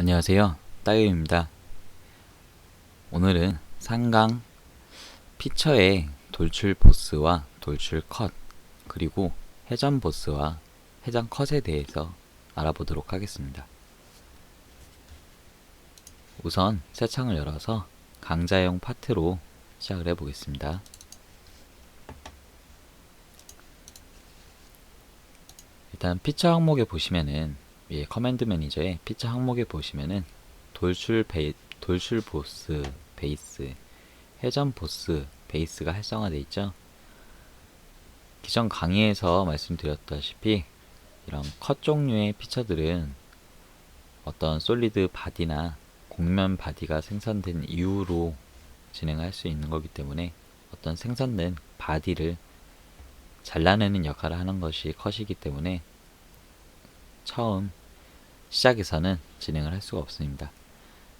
안녕하세요. 따유입니다. 오늘은 상강 피처의 돌출 보스와 돌출 컷, 그리고 회전 보스와 회전 컷에 대해서 알아보도록 하겠습니다. 우선 새 창을 열어서 강좌용 파트로 시작을 해보겠습니다. 일단 피처 항목에 보시면은 위에 커맨드 매니저에 피처 항목에 보시면은 돌출 보스 베이스, 회전 보스 베이스가 활성화되어 있죠. 기존 강의에서 말씀드렸다시피 이런 컷 종류의 피처들은 어떤 솔리드 바디나 곡면 바디가 생성된 이후로 진행할 수 있는 거기 때문에 어떤 생성된 바디를 잘라내는 역할을 하는 것이 컷이기 때문에 처음 시작에서는 진행을 할 수가 없습니다.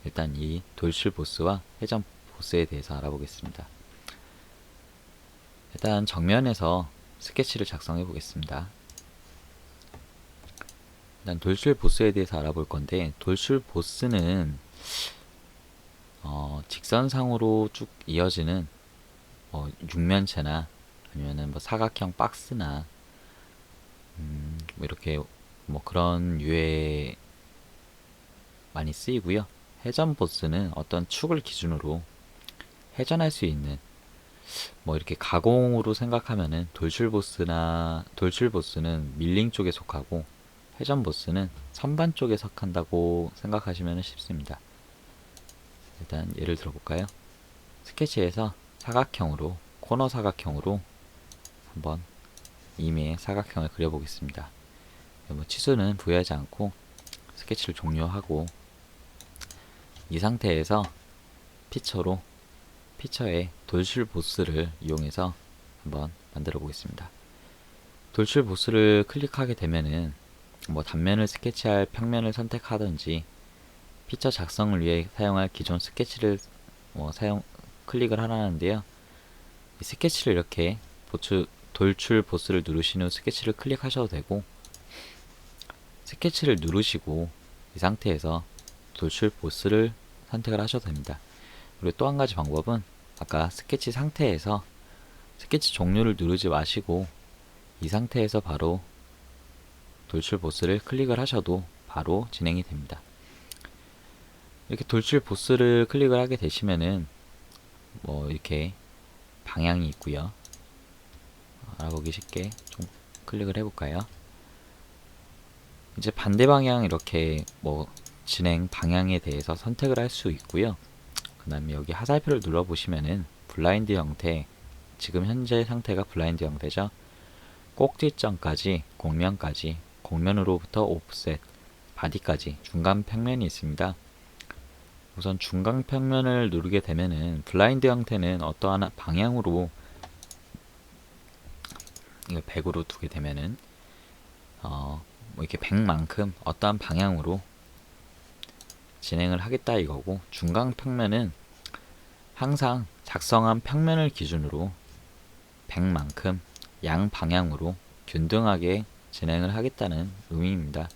일단 이 돌출 보스와 회전 보스에 대해서 알아보겠습니다. 일단 정면에서 스케치를 작성해 보겠습니다. 일단 돌출 보스에 대해서 알아볼 건데, 돌출 보스는 직선상으로 쭉 이어지는 육면체나 아니면은 사각형 박스나 이렇게 그런 유의 많이 쓰이고요. 회전 보스는 어떤 축을 기준으로 회전할 수 있는 이렇게 가공으로 생각하면은 돌출 보스는 밀링 쪽에 속하고 회전 보스는 선반 쪽에 속한다고 생각하시면 쉽습니다. 일단 예를 들어 볼까요? 스케치에서 사각형으로, 코너 사각형으로 한번 임의의 사각형을 그려보겠습니다. 치수는 부여하지 않고 스케치를 종료하고, 이 상태에서 피처의 돌출 보스를 이용해서 한번 만들어 보겠습니다. 돌출 보스를 클릭하게 되면은 단면을 스케치할 평면을 선택하든지 피처 작성을 위해 사용할 기존 스케치를 클릭을 하라는데요. 이 스케치를 이렇게 돌출 보스를 누르신 후 스케치를 클릭하셔도 되고, 스케치를 누르시고 이 상태에서 돌출 보스를 선택을 하셔도 됩니다. 그리고 또 한 가지 방법은 아까 스케치 상태에서 스케치 종료를 누르지 마시고 이 상태에서 바로 돌출 보스를 클릭을 하셔도 바로 진행이 됩니다. 이렇게 돌출 보스를 클릭을 하게 되시면은 이렇게 방향이 있고요. 알아보기 쉽게 좀 클릭을 해볼까요? 이제 반대 방향 이렇게 진행 방향에 대해서 선택을 할 수 있고요. 그 다음에 여기 화살표를 눌러보시면은 블라인드 형태, 지금 현재 상태가 블라인드 형태죠. 꼭지점까지, 곡면까지, 곡면으로부터 옵셋, 바디까지 중간 평면이 있습니다. 우선 중간 평면을 누르게 되면은 블라인드 형태는 어떠한 방향으로 이거 100으로 두게 되면은 이렇게 100만큼 어떠한 방향으로 진행을 하겠다 이거고, 중간 평면은 항상 작성한 평면을 기준으로 100만큼 양 방향으로 균등하게 진행을 하겠다는 의미입니다.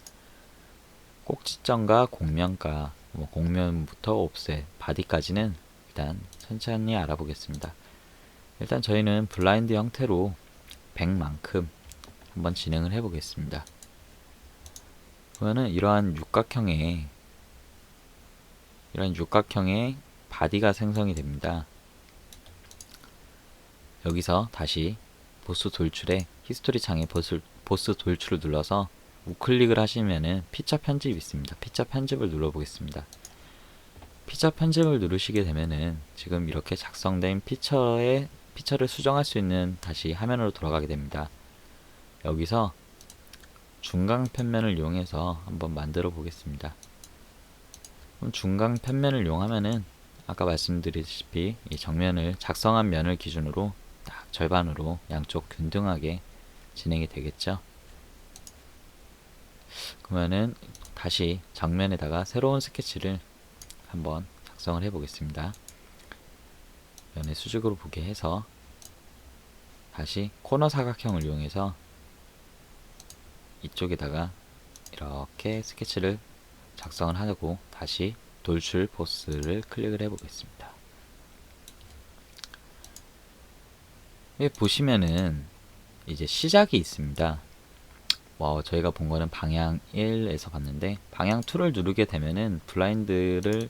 꼭지점과 곡면과 곡면부터 옵셋, 바디까지는 일단 천천히 알아보겠습니다. 일단 저희는 블라인드 형태로 100만큼 한번 진행을 해보겠습니다. 그러면은 이러한 육각형의 바디가 생성이 됩니다. 여기서 다시 보스 돌출에 히스토리 창에 보스 돌출을 눌러서 우클릭을 하시면은 피처 편집이 있습니다. 피처 편집을 눌러보겠습니다. 피처 편집을 누르시게 되면은 지금 이렇게 작성된 피처를 수정할 수 있는 다시 화면으로 돌아가게 됩니다. 여기서 중간 편면을 이용해서 한번 만들어 보겠습니다. 그럼 중간 편면을 이용하면은 아까 말씀드렸다시피 이 정면을 작성한 면을 기준으로 딱 절반으로 양쪽 균등하게 진행이 되겠죠. 그러면은 다시 정면에다가 새로운 스케치를 한번 작성을 해 보겠습니다. 면의 수직으로 보게 해서 다시 코너 사각형을 이용해서 이쪽에다가 이렇게 스케치를 작성을 하고 다시 돌출 보스를 클릭을 해 보겠습니다. 여기 보시면은 이제 시작이 있습니다. 저희가 본 거는 방향 1에서 봤는데 방향 2를 누르게 되면은 블라인드를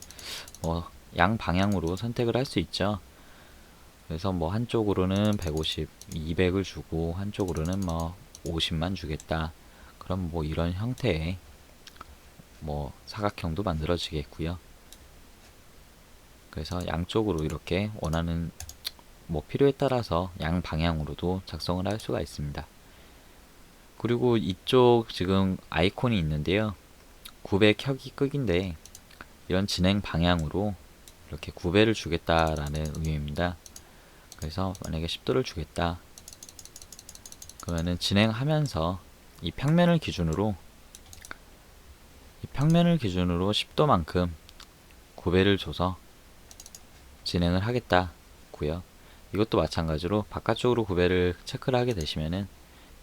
양 방향으로 선택을 할 수 있죠. 그래서 한쪽으로는 150, 200을 주고 한쪽으로는 50만 주겠다. 그럼 이런 형태의 사각형도 만들어지겠고요. 그래서 양쪽으로 이렇게 원하는 필요에 따라서 양 방향으로도 작성을 할 수가 있습니다. 그리고 이쪽 지금 아이콘이 있는데요. 9배 켜기 끄기인데 이런 진행 방향으로 이렇게 9배를 주겠다라는 의미입니다. 그래서 만약에 10도를 주겠다. 그러면은 진행하면서 이 평면을 기준으로 10도만큼 9배를 줘서 진행을 하겠다고요. 이것도 마찬가지로 바깥쪽으로 9배를 체크를 하게 되시면은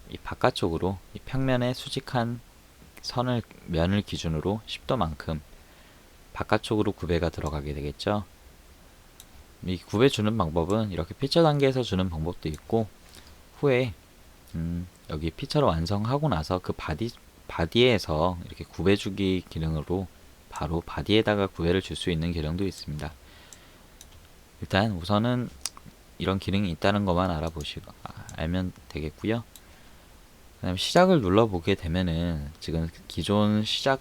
이 바깥쪽으로 이 평면에 수직한 면을 기준으로 10도만큼 바깥쪽으로 9배가 들어가게 되겠죠. 이 9배 주는 방법은 이렇게 피처 단계에서 주는 방법도 있고 후에 여기 피처를 완성하고 나서 그 바디에서 이렇게 9배 주기 기능으로 바로 바디에다가 9배를 줄 수 있는 기능도 있습니다. 일단 우선은 이런 기능이 있다는 것만 알면 되겠고요. 그다음 시작을 눌러보게 되면은 지금 기존 시작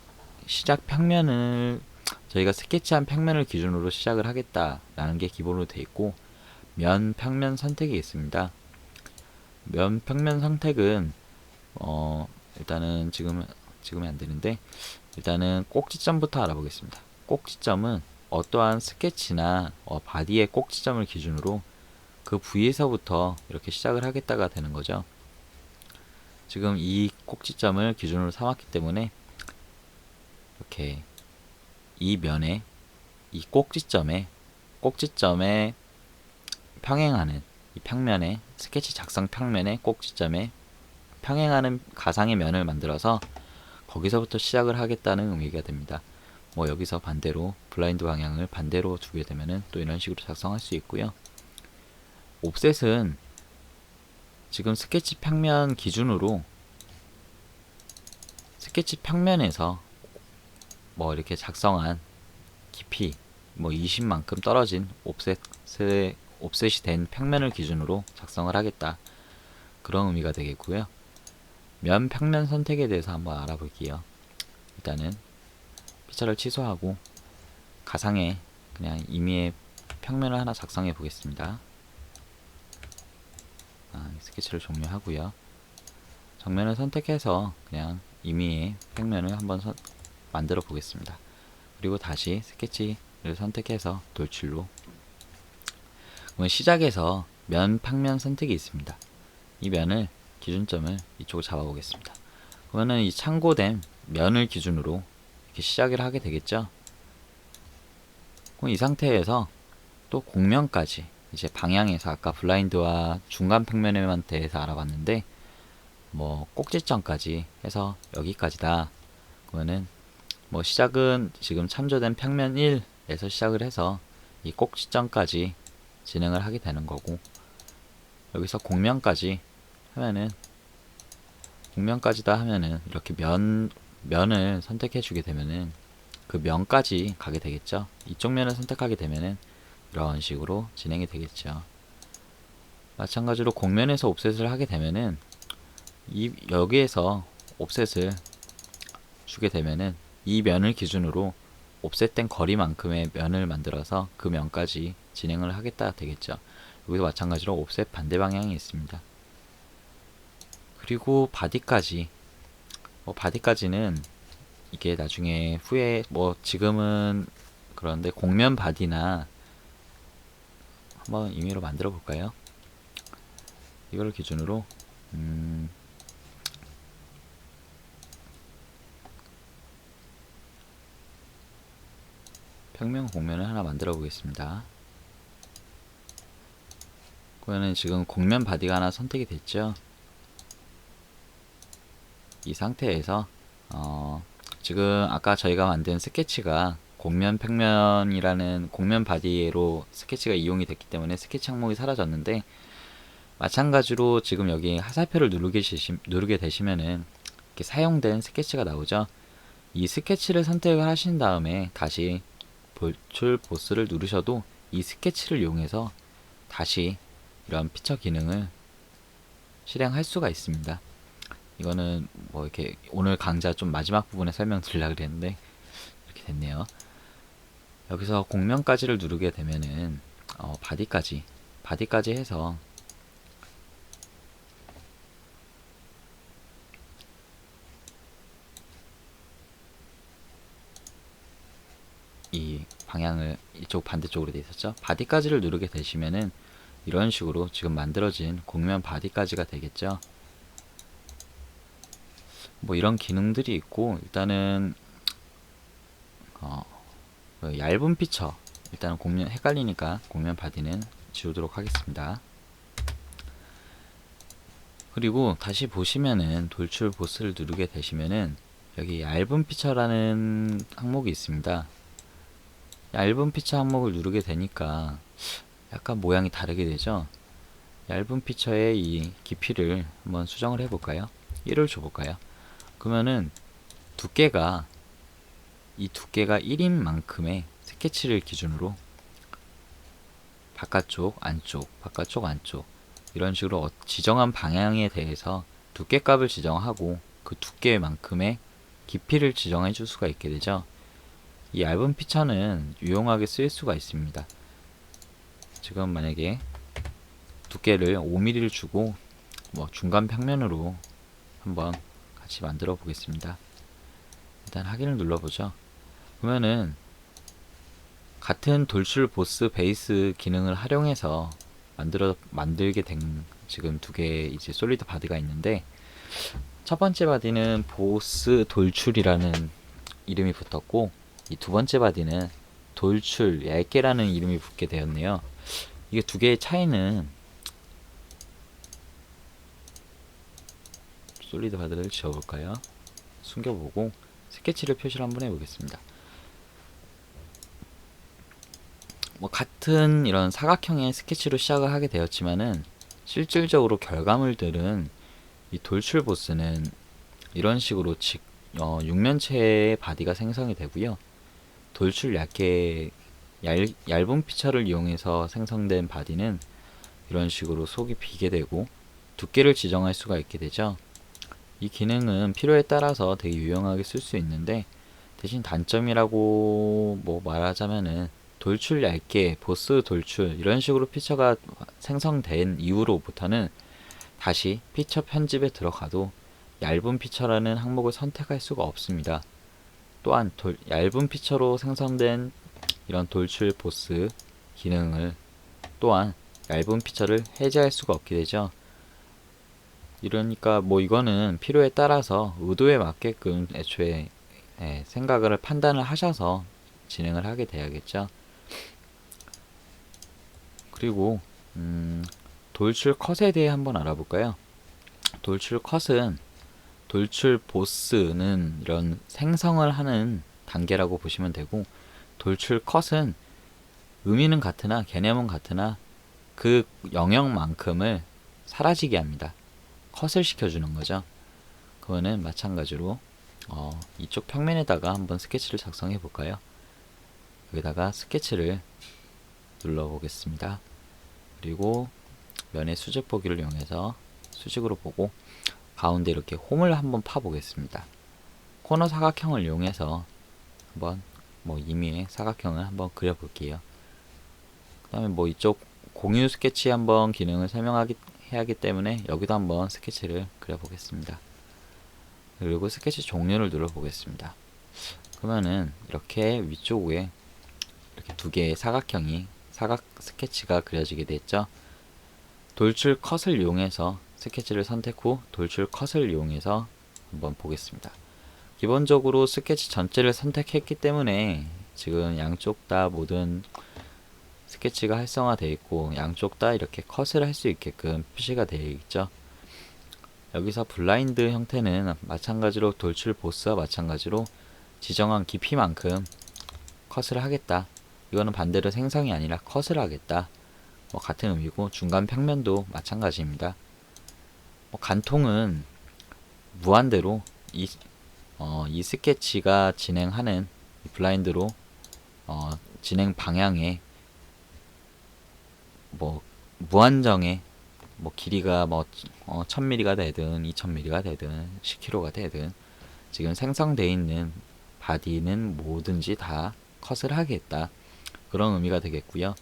평면을 저희가 스케치한 평면을 기준으로 시작을 하겠다라는 게 기본으로 되어 있고 면 평면 선택이 있습니다. 면 평면 선택은 일단은 지금은 안 되는데 일단은 꼭지점부터 알아보겠습니다. 꼭지점은 어떠한 스케치나 바디의 꼭지점을 기준으로 그 부위에서부터 이렇게 시작을 하겠다가 되는 거죠. 지금 이 꼭지점을 기준으로 삼았기 때문에 이렇게 이 면에 이 꼭지점에 평행하는 이 평면에 스케치 작성 평면에 꼭지점에 평행하는 가상의 면을 만들어서 거기서부터 시작을 하겠다는 의미가 됩니다. 여기서 반대로 블라인드 방향을 반대로 두게 되면은 또 이런 식으로 작성할 수 있고요. 옵셋은 지금 스케치 평면 기준으로 스케치 평면에서 이렇게 작성한 깊이 20만큼 떨어진 옵셋이 된 평면을 기준으로 작성을 하겠다. 그런 의미가 되겠고요. 면 평면 선택에 대해서 한번 알아볼게요. 일단은 피처를 취소하고 가상의 그냥 임의의 평면을 하나 작성해 보겠습니다. 스케치를 종료하고요. 정면을 선택해서 그냥 임의의 평면을 한번 만들어 보겠습니다. 그리고 다시 스케치를 선택해서 돌출로 시작에서 면 평면 선택이 있습니다. 이 면을 기준점을 이쪽으로 잡아 보겠습니다. 그러면은 이 참고된 면을 기준으로 이렇게 시작을 하게 되겠죠. 그럼 이 상태에서 또 곡면까지 이제 방향에서 아까 블라인드와 중간 평면에만 대해서 알아봤는데 꼭지점까지 해서 여기까지다. 그러면은 시작은 지금 참조된 평면 1에서 시작을 해서 이 꼭지점까지 진행을 하게 되는 거고 여기서 곡면까지 하면은 곡면까지다 하면은 이렇게 면을 선택해 주게 되면은 그 면까지 가게 되겠죠. 이쪽 면을 선택하게 되면은 이런 식으로 진행이 되겠죠. 마찬가지로 곡면에서 옵셋을 하게 되면은 여기에서 옵셋을 주게 되면은 이 면을 기준으로 옵셋된 거리만큼의 면을 만들어서 그 면까지 진행을 하겠다 되겠죠. 여기도 마찬가지로 옵셋 반대 방향이 있습니다. 그리고 바디까지 바디까지는 이게 나중에 후에 지금은 그런데 곡면 바디나 한번 임의로 만들어 볼까요? 이걸 기준으로 평면 곡면을 하나 만들어 보겠습니다. 그러면 지금 곡면 바디가 하나 선택이 됐죠. 이 상태에서 지금 아까 저희가 만든 스케치가 곡면 평면이라는 곡면 바디로 스케치가 이용이 됐기 때문에 스케치 항목이 사라졌는데, 마찬가지로 지금 여기 화살표를 누르게 되시면은 이렇게 사용된 스케치가 나오죠. 이 스케치를 선택을 하신 다음에 다시 돌출 보스를 누르셔도 이 스케치를 이용해서 다시 이런 피처 기능을 실행할 수가 있습니다. 이거는 뭐 이렇게 오늘 강좌 좀 마지막 부분에 설명드리려고 그랬는데 이렇게 됐네요. 여기서 곡면까지를 누르게 되면은 바디까지 해서 이 방향을 이쪽 반대쪽으로 돼 있었죠. 바디까지를 누르게 되시면은 이런 식으로 지금 만들어진 곡면 바디까지가 되겠죠. 뭐 이런 기능들이 있고, 일단은 얇은 피처, 일단은 곡면 헷갈리니까 곡면 바디는 지우도록 하겠습니다. 그리고 다시 보시면은 돌출 보스를 누르게 되시면은 여기 얇은 피처라는 항목이 있습니다. 얇은 피처 항목을 누르게 되니까 약간 모양이 다르게 되죠. 얇은 피처의 이 깊이를 한번 수정을 해볼까요? 1을 줘볼까요? 그러면은 이 두께가 1인 만큼의 스케치를 기준으로 바깥쪽, 안쪽 이런 식으로 지정한 방향에 대해서 두께값을 지정하고 그 두께만큼의 깊이를 지정해 줄 수가 있게 되죠. 이 얇은 피처는 유용하게 쓰일 수가 있습니다. 지금 만약에 두께를 5mm를 주고 뭐 중간 평면으로 한번 같이 만들어 보겠습니다. 일단 확인을 눌러보죠. 그러면은 같은 돌출 보스 베이스 기능을 활용해서 만들게 된 지금 두 개의 이제 솔리드 바디가 있는데, 첫 번째 바디는 보스 돌출이라는 이름이 붙었고, 이 두 번째 바디는 돌출 얇게라는 이름이 붙게 되었네요. 이게 두 개의 차이는, 솔리드 바디를 지워볼까요? 숨겨보고 스케치를 표시를 한번 해보겠습니다. 뭐 같은 이런 사각형의 스케치로 시작을 하게 되었지만은 실질적으로 결과물들은 이 돌출 보스는 이런 식으로 육면체의 바디가 생성이 되고요. 돌출 얇은 피처를 이용해서 생성된 바디는 이런 식으로 속이 비게 되고 두께를 지정할 수가 있게 되죠. 이 기능은 필요에 따라서 되게 유용하게 쓸 수 있는데, 대신 단점이라고 뭐 말하자면은 돌출 얇게, 보스 돌출 이런 식으로 피처가 생성된 이후로부터는 다시 피처 편집에 들어가도 얇은 피처라는 항목을 선택할 수가 없습니다. 또한 얇은 피처로 생성된 이런 돌출 보스 기능을 또한 얇은 피처를 해제할 수가 없게 되죠. 이러니까 뭐 이거는 필요에 따라서 의도에 맞게끔 애초에 생각을 판단을 하셔서 진행을 하게 돼야겠죠. 그리고 돌출 컷에 대해 한번 알아볼까요? 돌출 컷은, 돌출 보스는 이런 생성을 하는 단계라고 보시면 되고, 돌출 컷은 의미는 같으나 개념은 같으나 그 영역만큼을 사라지게 합니다. 컷을 시켜주는 거죠. 그거는 마찬가지로 이쪽 평면에다가 한번 스케치를 작성해 볼까요? 여기다가 스케치를 눌러 보겠습니다. 그리고 면의 수직 보기를 이용해서 수직으로 보고 가운데 이렇게 홈을 한번 파 보겠습니다. 코너 사각형을 이용해서 한번 뭐 임의의 사각형을 한번 그려 볼게요. 그 다음에 뭐 이쪽 공유 스케치 한번 기능을 해야 하기 때문에 여기도 한번 스케치를 그려 보겠습니다. 그리고 스케치 종료를 눌러 보겠습니다. 그러면은 이렇게 위쪽에 이렇게 두 개의 사각 스케치가 그려지게 됐죠. 돌출 컷을 이용해서 스케치를 선택 후 돌출 컷을 이용해서 한번 보겠습니다. 기본적으로 스케치 전체를 선택했기 때문에 지금 양쪽 다 모든 스케치가 활성화되어 있고 양쪽 다 이렇게 컷을 할 수 있게끔 표시가 되어 있죠. 여기서 블라인드 형태는 마찬가지로 돌출 보스와 마찬가지로 지정한 깊이만큼 컷을 하겠다. 이거는 반대로 생성이 아니라 컷을 하겠다. 뭐 같은 의미고, 중간 평면도 마찬가지입니다. 뭐 간통은 무한대로 이 스케치가 진행하는 이 블라인드로 진행 방향에 뭐 무한정의 뭐 길이가 뭐 1000mm가 되든 2000mm가 되든 10km가 되든 지금 생성되어 있는 바디는 뭐든지 다 컷을 하겠다. 그런 의미가 되겠고요.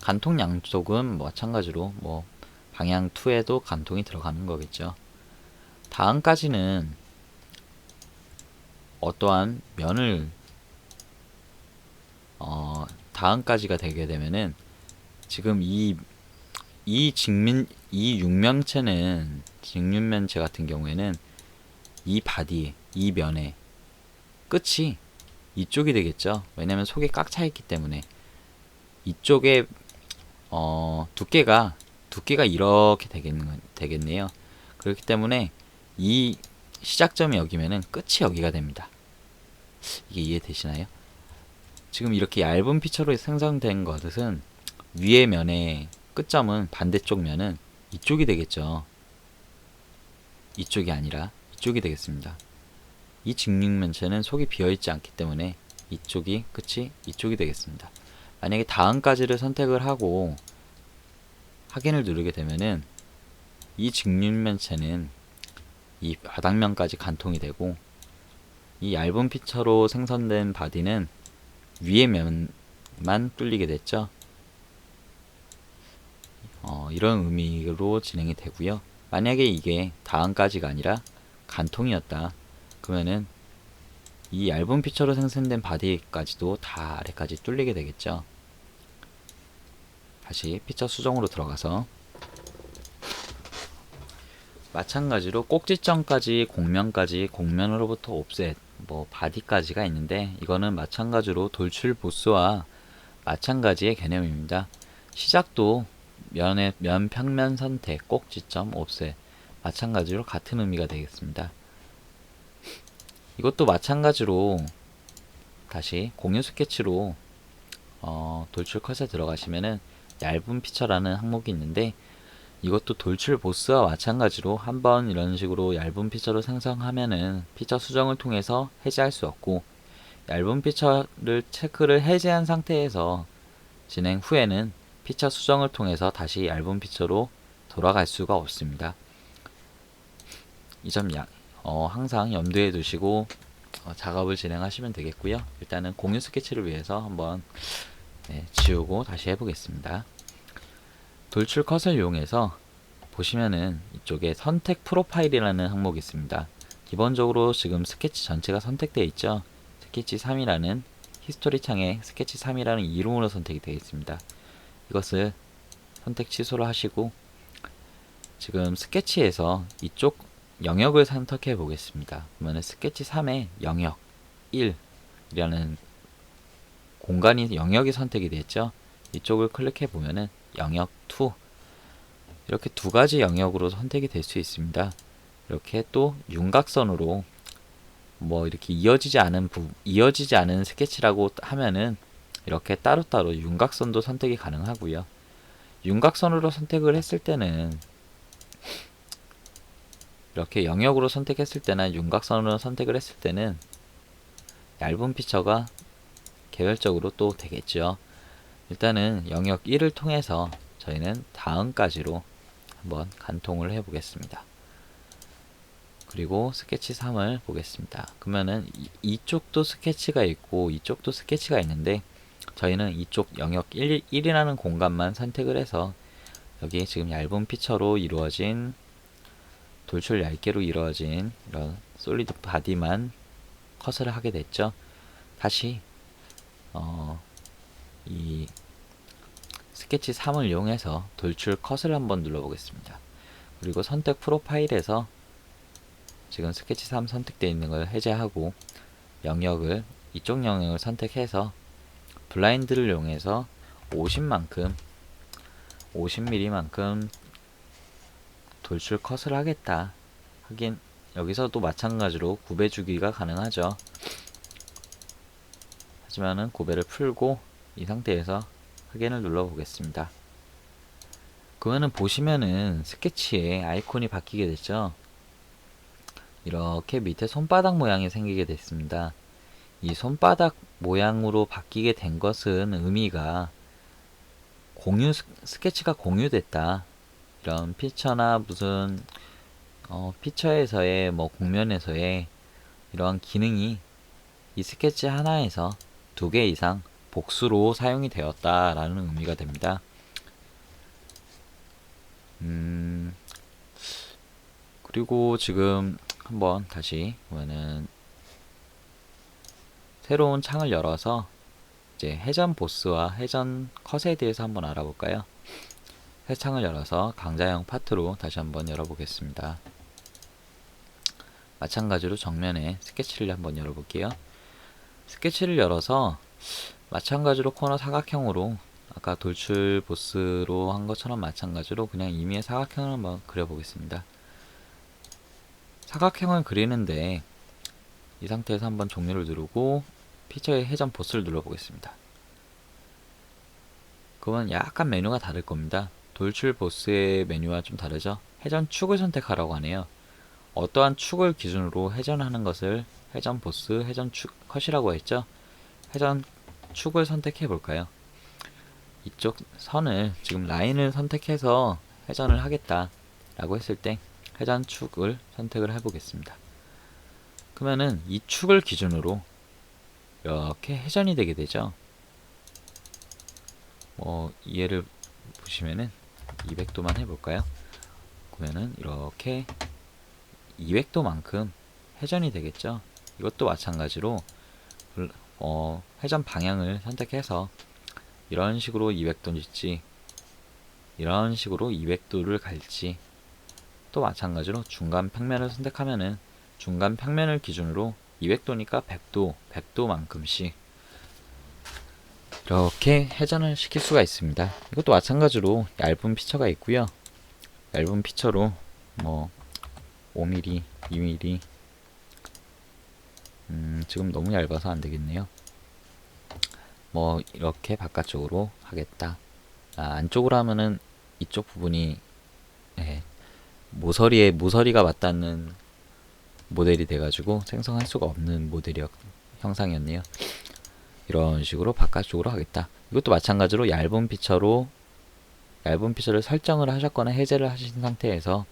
간통 양쪽은 마찬가지로 뭐 방향 2에도 간통이 들어가는 거겠죠. 다음까지는 어떠한 면을 다음까지가 되게 되면은 지금 이 육면체는 직육면체 같은 경우에는 이 바디, 이 면의 끝이 이쪽이 되겠죠. 왜냐면 속에 꽉 차 있기 때문에 이쪽에 두께가 이렇게 되겠네요. 그렇기 때문에 이 시작점이 여기면은 끝이 여기가 됩니다. 이게 이해되시나요? 지금 이렇게 얇은 피처로 생성된 것은 위의 면의 끝점은 반대쪽 면은 이쪽이 되겠죠. 이쪽이 아니라 이쪽이 되겠습니다. 이 직육면체는 속이 비어있지 않기 때문에 이쪽이 끝이 이쪽이 되겠습니다. 만약에 다음까지를 선택을 하고 확인을 누르게 되면은 이 직육면체는 이 바닥면까지 간통이 되고, 이 얇은 피처로 생성된 바디는 위의 면만 뚫리게 됐죠. 이런 의미로 진행이 되고요. 만약에 이게 다음까지가 아니라 간통이었다 그러면은 이 얇은 피처로 생성된 바디까지도 다 아래까지 뚫리게 되겠죠. 다시 피처 수정으로 들어가서 마찬가지로 꼭지점까지 곡면까지, 곡면으로부터 옵셋, 뭐 바디까지가 있는데, 이거는 마찬가지로 돌출 보스와 마찬가지의 개념입니다. 시작도 면 평면 선택, 꼭지점, 옵셋 마찬가지로 같은 의미가 되겠습니다. 이것도 마찬가지로 다시 공유 스케치로 돌출 컷에 들어가시면은 얇은 피처라는 항목이 있는데, 이것도 돌출 보스와 마찬가지로 한번 이런 식으로 얇은 피처로 생성하면은 피처 수정을 통해서 해제할 수 없고, 얇은 피처를 체크를 해제한 상태에서 진행 후에는 피처 수정을 통해서 다시 얇은 피처로 돌아갈 수가 없습니다. 이 점 항상 염두에 두시고 작업을 진행하시면 되겠고요. 일단은 공유 스케치를 위해서 한번 지우고 다시 해보겠습니다. 돌출 컷을 이용해서 보시면은 이쪽에 선택 프로파일이라는 항목이 있습니다. 기본적으로 지금 스케치 전체가 선택되어 있죠. 스케치 3이라는 히스토리 창에 스케치 3이라는 이름으로 선택이 되어 있습니다. 이것을 선택 취소를 하시고 지금 스케치에서 이쪽 영역을 선택해 보겠습니다. 그러면 스케치 3의 영역 1이라는 공간이 영역이 선택이 됐죠. 이쪽을 클릭해 보면은 영역 2 이렇게 두 가지 영역으로 선택이 될 수 있습니다. 이렇게 또 윤곽선으로 뭐 이렇게 이어지지 않은 스케치라고 하면은 이렇게 따로따로 윤곽선도 선택이 가능하고요. 윤곽선으로 선택을 했을 때는 이렇게 영역으로 선택했을 때나 윤곽선으로 선택을 했을 때는 얇은 피처가 개별적으로 또 되겠죠. 일단은 영역 1을 통해서 저희는 다음까지로 한번 간통을 해 보겠습니다. 그리고 스케치 3을 보겠습니다. 그러면은 이쪽도 스케치가 있고 이쪽도 스케치가 있는데, 저희는 이쪽 영역 1이라는 공간만 선택을 해서 여기 지금 얇은 피처로 이루어진 돌출 얇게로 이루어진 이런 솔리드 바디만 컷을 하게 됐죠. 다시 이 스케치 3을 이용해서 돌출 컷을 한번 눌러보겠습니다. 그리고 선택 프로파일에서 지금 스케치 3 선택되어 있는 걸 해제하고 영역을 이쪽 영역을 선택해서 블라인드를 이용해서 50mm만큼 돌출 컷을 하겠다. 하긴 여기서도 마찬가지로 굽해 주기가 가능하죠. 하지만은 고배를 풀고 이 상태에서 확인을 눌러 보겠습니다. 그러면은 보시면은 스케치에 아이콘이 바뀌게 됐죠. 이렇게 밑에 손바닥 모양이 생기게 됐습니다. 이 손바닥 모양으로 바뀌게 된 것은 의미가 스케치가 공유됐다. 이런 피처나 무슨 피처에서의 뭐 공면에서의 이러한 기능이 이 스케치 하나에서 2개 이상 복수로 사용이 되었다라는 의미가 됩니다. 그리고 지금 한번 다시 보면은 새로운 창을 열어서 이제 회전 보스와 회전 컷에 대해서 한번 알아볼까요? 새 창을 열어서 강좌형 파트로 다시 한번 열어보겠습니다. 마찬가지로 정면에 스케치를 한번 열어볼게요. 스케치를 열어서 마찬가지로 코너 사각형으로 아까 돌출 보스로 한 것처럼 마찬가지로 그냥 임의의 사각형을 한번 그려보겠습니다. 사각형을 그리는데 이 상태에서 한번 종료를 누르고 피처의 회전 보스를 눌러보겠습니다. 그건 약간 메뉴가 다를 겁니다. 돌출 보스의 메뉴와 좀 다르죠? 회전 축을 선택하라고 하네요. 어떠한 축을 기준으로 회전하는 것을 회전 보스, 회전 축 컷이라고 했죠? 회전 축을 선택해 볼까요? 이쪽 선을 지금 라인을 선택해서 회전을 하겠다 라고 했을 때 회전 축을 선택을 해 보겠습니다. 그러면은 이 축을 기준으로 이렇게 회전이 되게 되죠. 얘를 보시면은 200도만 해볼까요? 그러면은 이렇게 200도만큼 회전이 되겠죠. 이것도 마찬가지로 회전 방향을 선택해서 이런 식으로 200도일지 이런 식으로 200도를 갈지 또 마찬가지로 중간 평면을 선택하면은 중간 평면을 기준으로 200도니까 100도만큼씩 이렇게 회전을 시킬 수가 있습니다. 이것도 마찬가지로 얇은 피처가 있고요. 얇은 피처로 뭐 5mm, 2mm 지금 너무 얇아서 안되겠네요. 뭐 이렇게 바깥쪽으로 하겠다. 안쪽으로 하면은 이쪽 부분이 모서리가 맞닿는 모델이 돼가지고 생성할 수가 없는 형상이었네요. 이런 식으로 바깥쪽으로 하겠다. 이것도 마찬가지로 얇은 피처를 설정을 하셨거나 해제를 하신 상태에서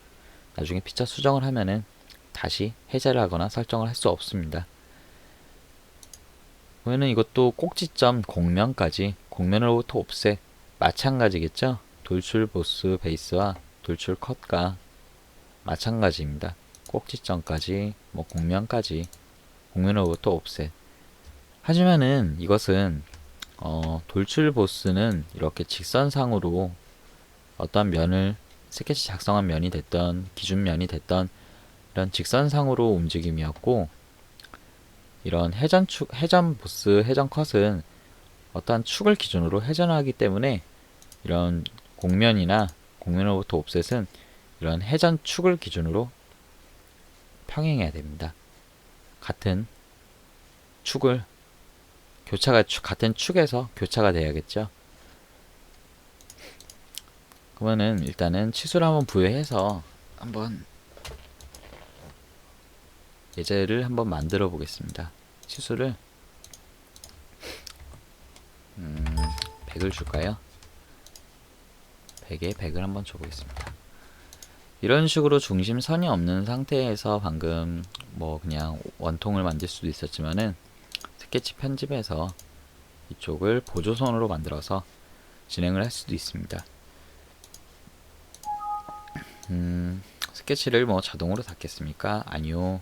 나중에 피처 수정을 하면은 다시 해제를 하거나 설정을 할 수 없습니다. 그러면은 이것도 꼭지점 공면으로부터 옵셋 마찬가지겠죠? 돌출 보스 베이스와 돌출 컷과 마찬가지입니다. 꼭지점까지 공면까지 공면으로부터 옵셋. 하지만은 이것은 돌출 보스는 이렇게 직선상으로 어떤 면을 스케치 작성한 면이 됐던 기준면이 됐던 이런 직선상으로 움직임이었고, 이런 회전 보스, 회전 컷은 어떠한 축을 기준으로 회전하기 때문에 이런 공면이나 공면으로부터 옵셋은 이런 회전 축을 기준으로 평행해야 됩니다. 같은 축을 같은 축에서 교차가 돼야겠죠. 그러면은 일단은 치수를 한번 부여해서 한번 예제를 한번 만들어 보겠습니다. 치수를 100을 줄까요? 100에 100을 한번 줘보겠습니다. 이런 식으로 중심선이 없는 상태에서 방금 그냥 원통을 만들 수도 있었지만은 스케치 편집에서 이쪽을 보조선으로 만들어서 진행을 할 수도 있습니다. 스케치를 자동으로 닫겠습니까? 아니요.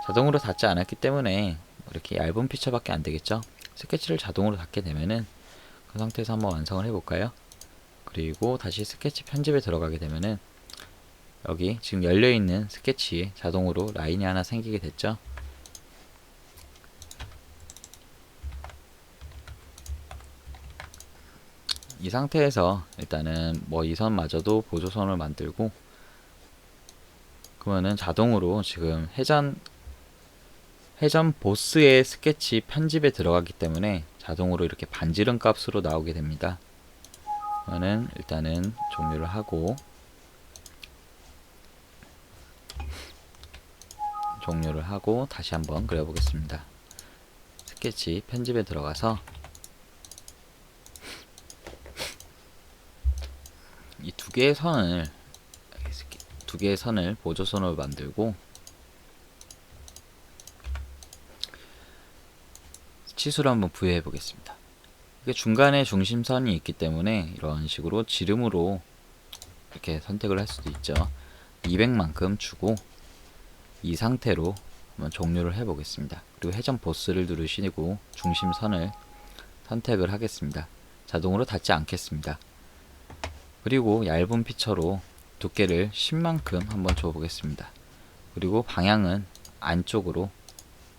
자동으로 닫지 않았기 때문에 이렇게 얇은 피처밖에 안 되겠죠? 스케치를 자동으로 닫게 되면은 그 상태에서 한번 완성을 해볼까요? 그리고 다시 스케치 편집에 들어가게 되면은 여기 지금 열려있는 스케치에 자동으로 라인이 하나 생기게 됐죠? 이 상태에서 일단은 이 선마저도 보조선을 만들고, 그러면은 자동으로 지금 회전 보스의 스케치 편집에 들어가기 때문에 자동으로 이렇게 반지름 값으로 나오게 됩니다. 그러면은 일단은 종료를 하고 다시 한번 그려보겠습니다. 스케치 편집에 들어가서 이 두 개의 선을 보조선으로 만들고 치수를 한번 부여해 보겠습니다. 이게 중간에 중심선이 있기 때문에 이런 식으로 지름으로 이렇게 선택을 할 수도 있죠. 200만큼 주고 이 상태로 한번 종료를 해 보겠습니다. 그리고 회전 보스를 누르시고 중심선을 선택을 하겠습니다. 자동으로 닿지 않겠습니다. 그리고 얇은 피처로 두께를 10만큼 한번 줘 보겠습니다. 그리고 방향은 안쪽으로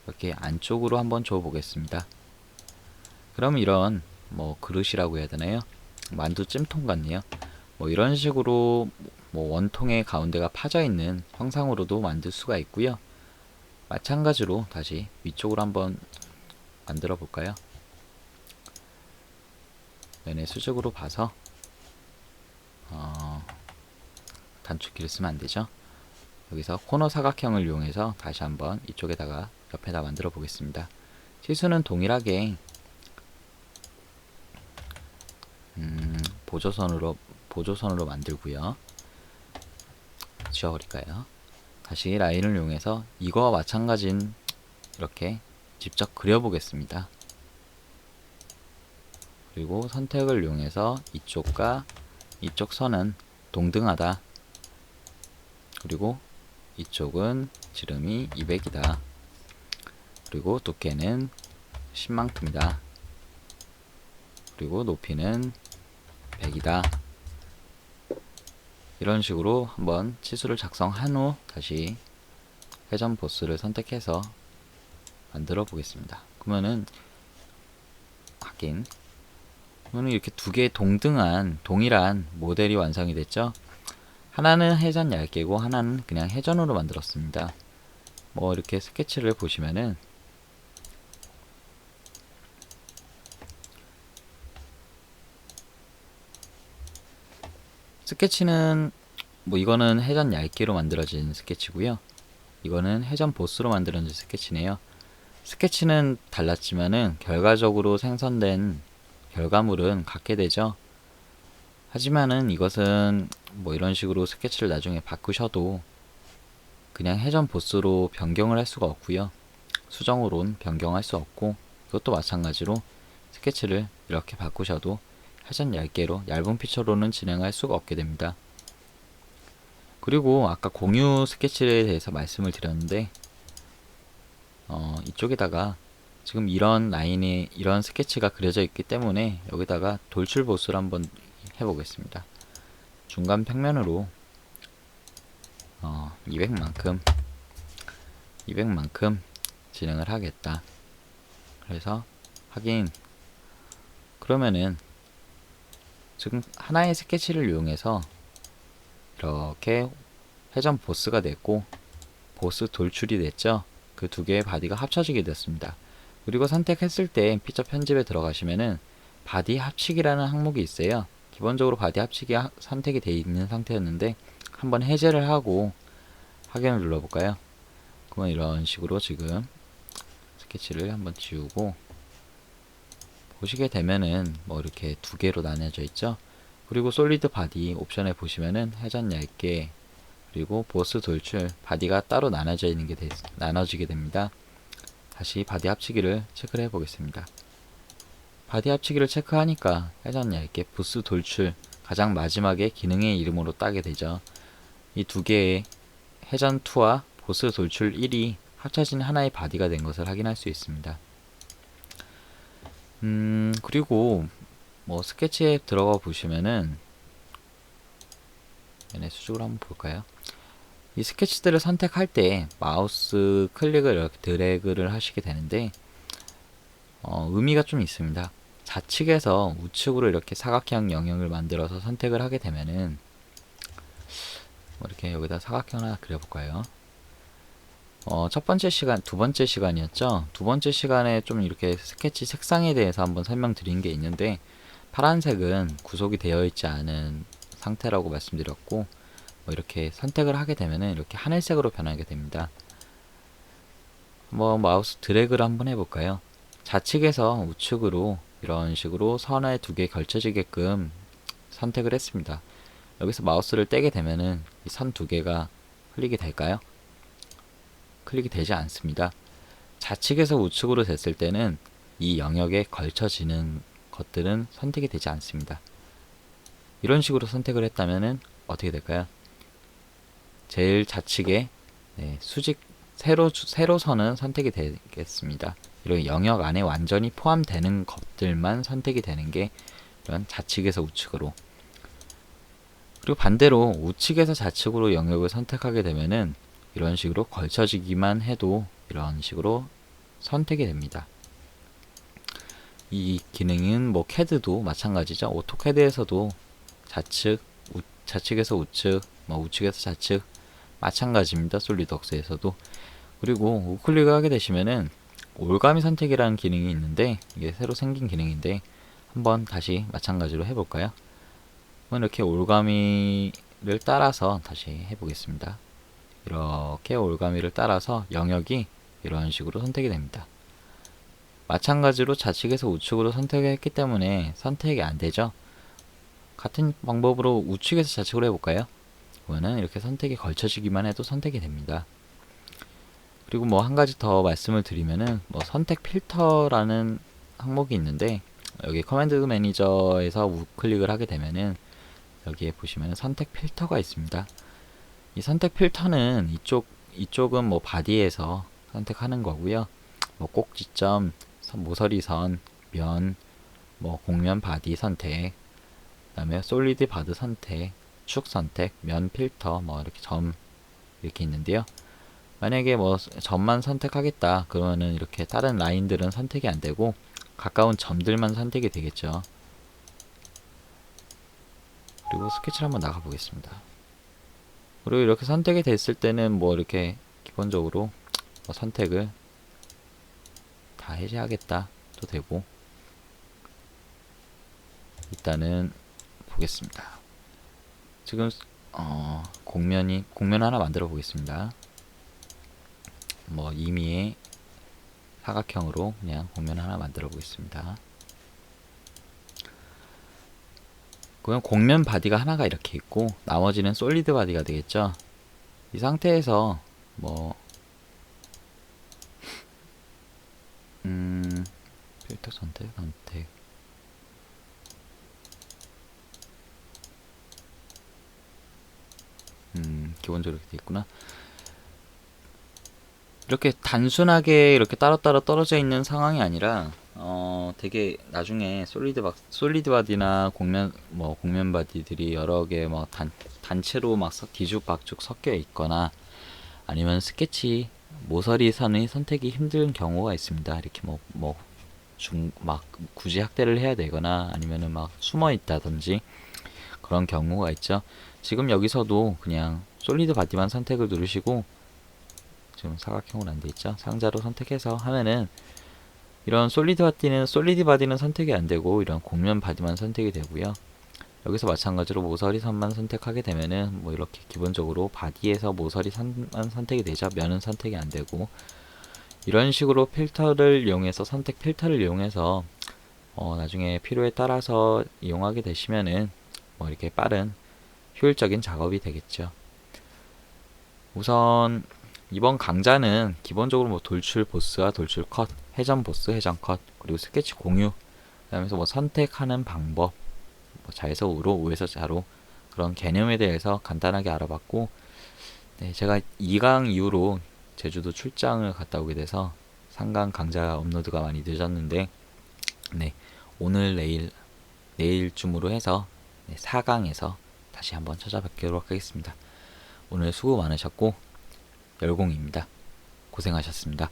이렇게 안쪽으로 한번 줘 보겠습니다. 그럼 이런 뭐 그릇이라고 해야 되나요? 만두 찜통 같네요. 뭐 이런 식으로 뭐 원통의 가운데가 파져 있는 형상으로도 만들 수가 있고요. 마찬가지로 다시 위쪽으로 한번 만들어 볼까요? 면의 수직으로 봐서 단축키를 쓰면 안 되죠. 여기서 코너 사각형을 이용해서 다시 한번 이쪽에다가 옆에다 만들어 보겠습니다. 치수는 동일하게 보조선으로 만들고요. 지워버릴까요? 다시 라인을 이용해서 이거와 마찬가지인 이렇게 직접 그려보겠습니다. 그리고 선택을 이용해서 이쪽과 이쪽 선은 동등하다. 그리고 이쪽은 지름이 200이다. 그리고 두께는 10만큼이다. 그리고 높이는 100이다. 이런 식으로 한번 치수를 작성한 후 다시 회전 보스를 선택해서 만들어 보겠습니다. 그러면은 이렇게 두 개의 동일한 모델이 완성이 됐죠. 하나는 회전 얇게고 하나는 그냥 회전으로 만들었습니다. 뭐 이렇게 스케치를 보시면은 스케치는 뭐 이거는 회전 얇게로 만들어진 스케치고요. 이거는 회전 보스로 만들어진 스케치네요. 스케치는 달랐지만은 결과적으로 생성된 결과물은 같게 되죠. 하지만은 이것은 뭐 이런 식으로 스케치를 나중에 바꾸셔도 그냥 회전 보스로 변경을 할 수가 없고요. 수정으로는 변경할 수 없고 이것도 마찬가지로 스케치를 이렇게 바꾸셔도 회전 얇게로 얇은 피처로는 진행할 수가 없게 됩니다. 그리고 아까 공유 스케치에 대해서 말씀을 드렸는데 이쪽에다가 지금 이런 라인에 이런 스케치가 그려져 있기 때문에 여기다가 돌출 보스를 한번 해보겠습니다. 중간 평면으로 200만큼 진행을 하겠다. 그래서 그러면은 지금 하나의 스케치를 이용해서 이렇게 회전 보스가 됐고 보스 돌출이 됐죠. 그 두 개의 바디가 합쳐지게 됐습니다. 그리고 선택했을 때 피처 편집에 들어가시면은 바디 합치기라는 항목이 있어요. 기본적으로 바디 합치기 선택이 되어 있는 상태였는데 한번 해제를 하고 확인을 눌러볼까요? 그러면 이런 식으로 지금 스케치를 한번 지우고 보시게 되면은 뭐 이렇게 두 개로 나뉘어져 있죠. 그리고 솔리드 바디 옵션에 보시면은 회전 얇게 그리고 보스 돌출 바디가 따로 나눠지게 됩니다. 다시 바디 합치기를 체크를 해보겠습니다. 바디 합치기를 체크하니까 회전 얇게 보스 돌출 가장 마지막에 기능의 이름으로 따게 되죠. 이 두 개의 회전 2와 보스 돌출 1이 합쳐진 하나의 바디가 된 것을 확인할 수 있습니다. 그리고 뭐 스케치에 들어가 보시면은 얘네 수직으로 한번 볼까요? 이 스케치들을 선택할 때 마우스 클릭을 이렇게 드래그를 하시게 되는데 의미가 좀 있습니다. 좌측에서 우측으로 이렇게 사각형 영역을 만들어서 선택을 하게 되면은 뭐 이렇게 여기다 사각형 하나 그려볼 거예요. 첫 번째 시간, 두 번째 시간이었죠. 두 번째 시간에 좀 이렇게 스케치 색상에 대해서 한번 설명드린 게 있는데, 파란색은 구속이 되어 있지 않은 상태라고 말씀드렸고, 뭐 이렇게 선택을 하게 되면은 이렇게 하늘색으로 변하게 됩니다. 한번 마우스 드래그를 한번 해볼까요? 좌측에서 우측으로 이런 식으로 선에 두 개 걸쳐지게끔 선택을 했습니다. 여기서 마우스를 떼게 되면은 이 선 두 개가 클릭이 될까요? 클릭이 되지 않습니다. 좌측에서 우측으로 됐을 때는 이 영역에 걸쳐지는 것들은 선택이 되지 않습니다. 이런 식으로 선택을 했다면은 어떻게 될까요? 제일 좌측에 수직 세로선은 선택이 되겠습니다. 이런 영역 안에 완전히 포함되는 것들만 선택이 되는 게 이런 좌측에서 우측으로, 그리고 반대로 우측에서 좌측으로 영역을 선택하게 되면은 이런 식으로 걸쳐지기만 해도 이런 식으로 선택이 됩니다. 이 기능은 뭐 캐드도 마찬가지죠. 오토캐드에서도 좌측에서 우측, 뭐 우측에서 좌측 마찬가지입니다. 솔리드웍스에서도. 그리고 우클릭을 하게 되시면은 올가미 선택이라는 기능이 있는데, 이게 새로 생긴 기능인데 한번 다시 마찬가지로 해볼까요? 이렇게 올가미를 따라서 다시 해보겠습니다. 이렇게 올가미를 따라서 영역이 이런 식으로 선택이 됩니다. 마찬가지로 좌측에서 우측으로 선택을 했기 때문에 선택이 안 되죠. 같은 방법으로 우측에서 좌측으로 해볼까요? 그러면은 이렇게 선택이 걸쳐지기만 해도 선택이 됩니다. 그리고 뭐 한 가지 더 말씀을 드리면은 뭐 선택 필터라는 항목이 있는데, 여기 커맨드 매니저에서 우클릭을 하게 되면은 여기에 보시면은 선택 필터가 있습니다. 이 선택 필터는 이쪽은 뭐 바디에서 선택하는 거고요. 뭐 꼭지점, 모서리선, 면, 뭐 곡면 바디 선택, 그다음에 솔리드 바드 선택, 축 선택, 면 필터, 뭐 이렇게 점 이렇게 있는데요. 만약에 뭐 점만 선택하겠다 그러면은 이렇게 다른 라인들은 선택이 안 되고 가까운 점들만 선택이 되겠죠. 그리고 스케치를 한번 나가 보겠습니다. 그리고 이렇게 선택이 됐을 때는 뭐 이렇게 기본적으로 뭐 선택을 다 해제하겠다 도 되고, 일단은 보겠습니다. 지금 곡면 하나 만들어 보겠습니다. 뭐 임의의 사각형으로 그냥 곡면 하나 만들어 보겠습니다. 그럼 곡면 바디가 하나가 이렇게 있고 나머지는 솔리드 바디가 되겠죠. 이 상태에서 뭐 필터 선택 기본적으로 이렇게 돼 있구나. 이렇게 단순하게 이렇게 따로따로 떨어져 있는 상황이 아니라 되게 나중에 솔리드 바디나 곡면 바디들이 여러 개 뭐 단체로 막 뒤죽박죽 섞여 있거나 아니면 스케치 모서리 선의 선택이 힘든 경우가 있습니다. 이렇게 막 굳이 확대를 해야 되거나 아니면은 막 숨어 있다든지 그런 경우가 있죠. 지금 여기서도 그냥 솔리드 바디만 선택을 누르시고, 지금 사각형으로 안 돼 있죠. 상자로 선택해서 하면은 이런 솔리드 바디는 선택이 안 되고 이런 곡면 바디만 선택이 되고요. 여기서 마찬가지로 모서리 선만 선택하게 되면은 뭐 이렇게 기본적으로 바디에서 모서리 선만 선택이 되죠. 면은 선택이 안 되고, 이런 식으로 선택 필터를 이용해서 나중에 필요에 따라서 이용하게 되시면은 뭐 이렇게 빠른 효율적인 작업이 되겠죠. 우선 이번 강좌는 기본적으로 뭐 돌출 보스와 돌출 컷, 회전 보스, 회전 컷, 그리고 스케치 공유, 그다음에 뭐 선택하는 방법, 뭐 좌에서 우로, 우에서 좌로 그런 개념에 대해서 간단하게 알아봤고, 네, 제가 2강 이후로 제주도 출장을 갔다 오게 돼서 3강 강좌 업로드가 많이 늦었는데, 네, 오늘 내일쯤으로 해서 4강에서 다시 한번 찾아뵙도록 하겠습니다. 오늘 수고 많으셨고 열공입니다. 고생하셨습니다.